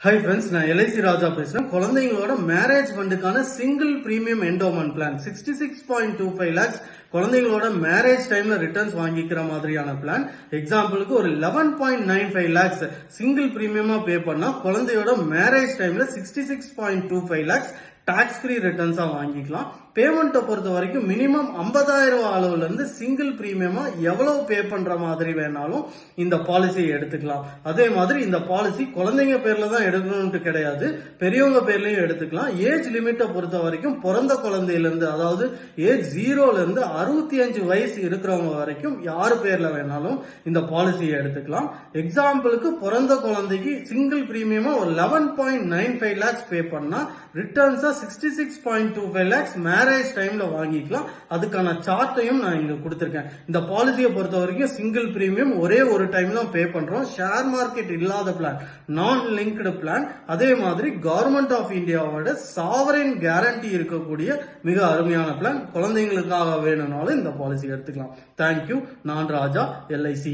Hi friends, நான் LIC Raja பேசுறேன். குழந்தைங்களோட மேரேஜ் ஃபண்டுக்கான single premium endowment plan 66.25 lakhs குழந்தைங்களோட மேரேஜ் டைம்ல ரிட்டர்ன்ஸ் வாங்கிக்கிற மாதிரியான பிளான். எக்ஸாம்பிளுக்கு ஒரு 11.95 lakhs சிங்கிள் பிரீமியமா பே பண்ணா குழந்தையோட மேரேஜ் டைம்ல 66.25 lakhs டாக்ஸ் ஃப்ரீ ரிட்டர்ன்ஸா வாங்கிக்கலாம். பேமெண்ட்டை பொறுத்த வரைக்கும் மினிமம் 50,000 அளவுல இருந்து சிங்கிள் பிரீமியமா எவ்வளவு பே பண்ற மாதிரி வேணாலும் இந்த பாலிசியை எடுத்துக்கலாம். அதே மாதிரி இந்த பாலிசி குழந்தைங்க பேர்ல தான் எடுக்கணும்னு கிடையாது, பெரியவங்க பேர்லயும் எடுத்துக்கலாம். ஏஜ் லிமிட்டை பொறுத்த வரைக்கும் பிறந்த குழந்தையில இருந்து, அதாவது ஏஜ் 0ல இருந்து 65 வயசு இருக்கிறவங்க வரைக்கும் யாரு பேர்ல வேணாலும் இந்த பாலிசியை எடுத்துக்கலாம். எக்ஸாம்பிளுக்கு பிறந்த குழந்தைக்கு சிங்கிள் பிரீமியமா ஒரு 11.95 lakhs பே பண்ணா ரிட்டர்ன்ஸா 66.25 lakhs மேரேஜ் டைம்ல வாங்கிக்கலாம். அதுக்கான சார்ட்டையும் நான் இங்க கொடுத்திருக்கேன். இந்த பாலிசியை பொறுத்த வரைக்கும் சிங்கிள் பிரீமியம் ஒரே ஒரு டைம் தான் பே பண்றோம். ஷேர் மார்க்கெட் இல்லாத பிளான், நான் லிங்க்டு பிளான். அதே மாதிரி கவர்மெண்ட் ஆஃப் இந்தியாவோட சாவரின் கேரண்டி இருக்கக்கூடிய மிக அருமையான பிளான். குழந்தைங்களுக்காக வேணும்னாலும் இந்த பாலிசி எடுத்துக்கலாம். தேங்க்யூ. நான் ராஜா, எல்ஐசி.